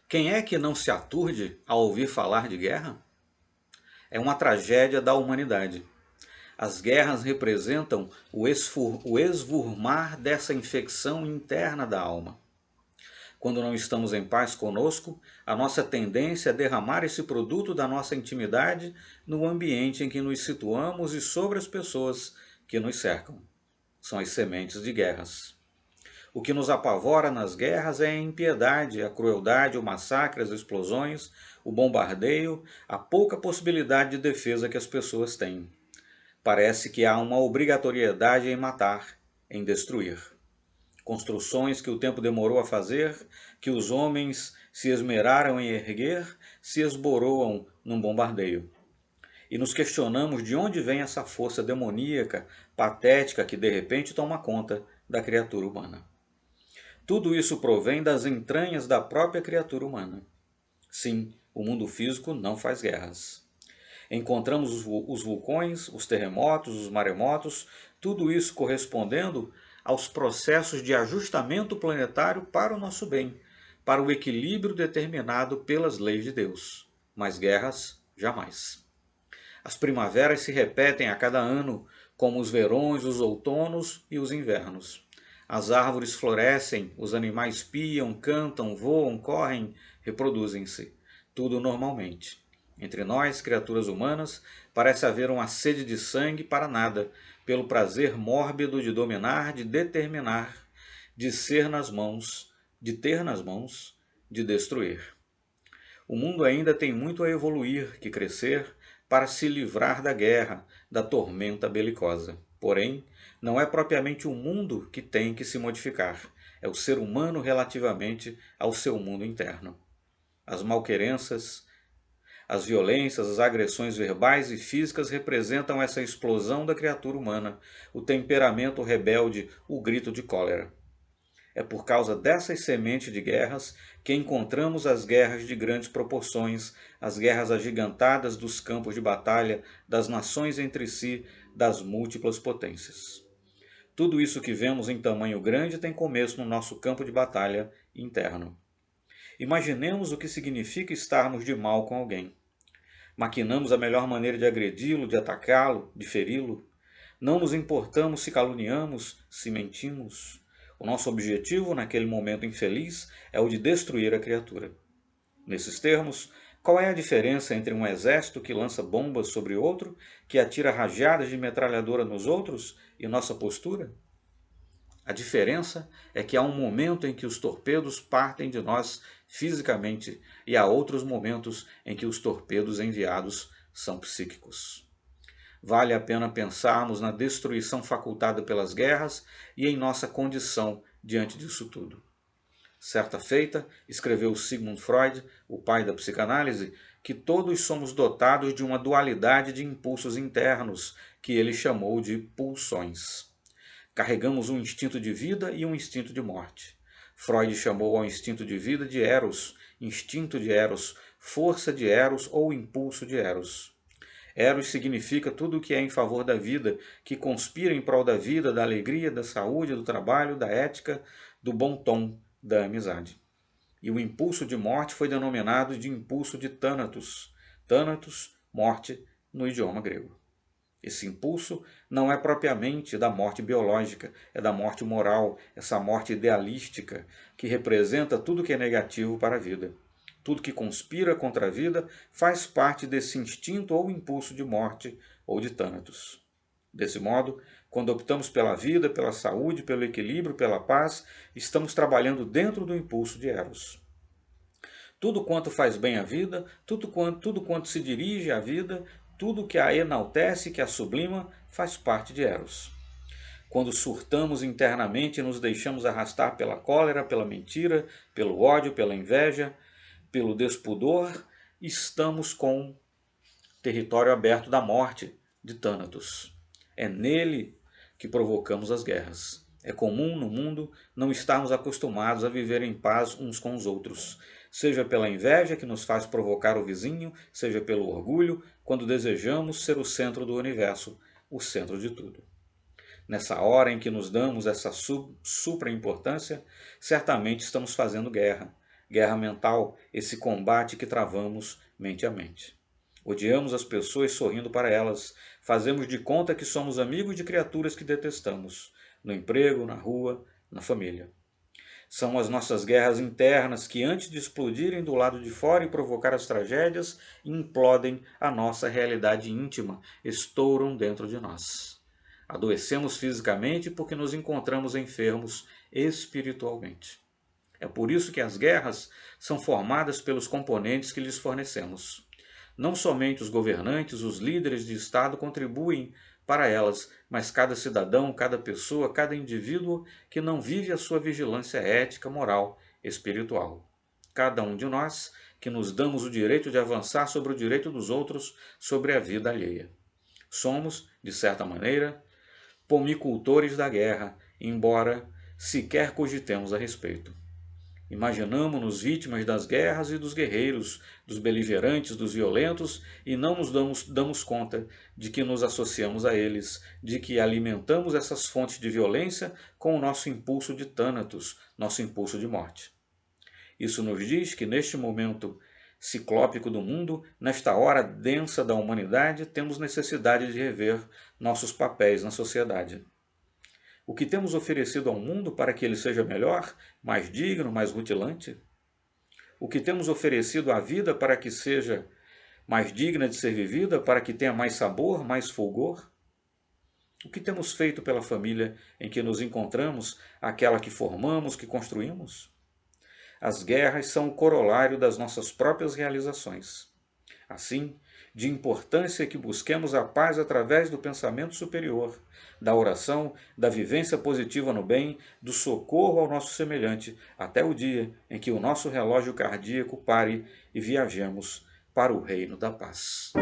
Quem é que não se aturde ao ouvir falar de guerra? É uma tragédia da humanidade. As guerras representam o esvurmar dessa infecção interna da alma. Quando não estamos em paz conosco, a nossa tendência é derramar esse produto da nossa intimidade no ambiente em que nos situamos e sobre as pessoas que nos cercam. São as sementes de guerras. O que nos apavora nas guerras é a impiedade, a crueldade, o massacre, as explosões, o bombardeio, a pouca possibilidade de defesa que as pessoas têm. Parece que há uma obrigatoriedade em matar, em destruir. Construções que o tempo demorou a fazer, que os homens se esmeraram em erguer, se esboroam num bombardeio. E nos questionamos de onde vem essa força demoníaca, patética, que de repente toma conta da criatura humana. Tudo isso provém das entranhas da própria criatura humana. Sim, o mundo físico não faz guerras. Encontramos os vulcões, os terremotos, os maremotos, tudo isso correspondendo aos processos de ajustamento planetário para o nosso bem, para o equilíbrio determinado pelas leis de Deus. Mas guerras, jamais. As primaveras se repetem a cada ano, como os verões, os outonos e os invernos. As árvores florescem, os animais piam, cantam, voam, correm, reproduzem-se. Tudo normalmente. Entre nós, criaturas humanas, parece haver uma sede de sangue para nada, pelo prazer mórbido de dominar, de determinar, de ser nas mãos, de ter nas mãos, de destruir. O mundo ainda tem muito a evoluir, que crescer, para se livrar da guerra, da tormenta belicosa. Porém, não é propriamente o mundo que tem que se modificar, é o ser humano relativamente ao seu mundo interno. As malquerenças, as violências, as agressões verbais e físicas representam essa explosão da criatura humana, o temperamento rebelde, o grito de cólera. É por causa dessas sementes de guerras que encontramos as guerras de grandes proporções, as guerras agigantadas dos campos de batalha, das nações entre si, das múltiplas potências. Tudo isso que vemos em tamanho grande tem começo no nosso campo de batalha interno. Imaginemos o que significa estarmos de mal com alguém. Maquinamos a melhor maneira de agredi-lo, de atacá-lo, de feri-lo. Não nos importamos se caluniamos, se mentimos. O nosso objetivo, naquele momento infeliz, é o de destruir a criatura. Nesses termos, qual é a diferença entre um exército que lança bombas sobre outro, que atira rajadas de metralhadora nos outros, e nossa postura? A diferença é que há um momento em que os torpedos partem de nós fisicamente e há outros momentos em que os torpedos enviados são psíquicos. Vale a pena pensarmos na destruição facultada pelas guerras e em nossa condição diante disso tudo. Certa feita, escreveu Sigmund Freud, o pai da psicanálise, que todos somos dotados de uma dualidade de impulsos internos, que ele chamou de pulsões. Carregamos um instinto de vida e um instinto de morte. Freud chamou ao instinto de vida de Eros, instinto de Eros, força de Eros ou impulso de Eros. Eros significa tudo o que é em favor da vida, que conspira em prol da vida, da alegria, da saúde, do trabalho, da ética, do bom tom, da amizade. E o impulso de morte foi denominado de impulso de Thanatos. Thanatos, morte, no idioma grego. Esse impulso não é propriamente da morte biológica, é da morte moral, essa morte idealística, que representa tudo que é negativo para a vida. Tudo que conspira contra a vida faz parte desse instinto ou impulso de morte ou de Thanatos. Desse modo, quando optamos pela vida, pela saúde, pelo equilíbrio, pela paz, estamos trabalhando dentro do impulso de Eros. Tudo quanto faz bem à vida, tudo quanto se dirige à vida, tudo que a enaltece, que a sublima, faz parte de Eros. Quando surtamos internamente e nos deixamos arrastar pela cólera, pela mentira, pelo ódio, pela inveja, pelo despudor, estamos com território aberto da morte de Thanatos. É nele que provocamos as guerras. É comum no mundo não estarmos acostumados a viver em paz uns com os outros, seja pela inveja que nos faz provocar o vizinho, seja pelo orgulho, quando desejamos ser o centro do universo, o centro de tudo. Nessa hora em que nos damos essa supra-importância, certamente estamos fazendo guerra. Guerra mental, esse combate que travamos mente a mente. Odiamos as pessoas sorrindo para elas, fazemos de conta que somos amigos de criaturas que detestamos, no emprego, na rua, na família. São as nossas guerras internas que, antes de explodirem do lado de fora e provocar as tragédias, implodem a nossa realidade íntima, estouram dentro de nós. Adoecemos fisicamente porque nos encontramos enfermos espiritualmente. É por isso que as guerras são formadas pelos componentes que lhes fornecemos. Não somente os governantes, os líderes de Estado contribuem para elas, mas cada cidadão, cada pessoa, cada indivíduo que não vive a sua vigilância ética, moral, espiritual. Cada um de nós que nos damos o direito de avançar sobre o direito dos outros, sobre a vida alheia. Somos, de certa maneira, pomicultores da guerra, embora sequer cogitemos a respeito. Imaginamo-nos vítimas das guerras e dos guerreiros, dos beligerantes, dos violentos, e não nos damos conta de que nos associamos a eles, de que alimentamos essas fontes de violência com o nosso impulso de Thanatos, nosso impulso de morte. Isso nos diz que neste momento ciclópico do mundo, nesta hora densa da humanidade, temos necessidade de rever nossos papéis na sociedade. O que temos oferecido ao mundo para que ele seja melhor, mais digno, mais rutilante? O que temos oferecido à vida para que seja mais digna de ser vivida, para que tenha mais sabor, mais fulgor? O que temos feito pela família em que nos encontramos, aquela que formamos, que construímos? As guerras são o corolário das nossas próprias realizações. Assim, de importância que busquemos a paz através do pensamento superior, da oração, da vivência positiva no bem, do socorro ao nosso semelhante, até o dia em que o nosso relógio cardíaco pare e viajemos para o reino da paz.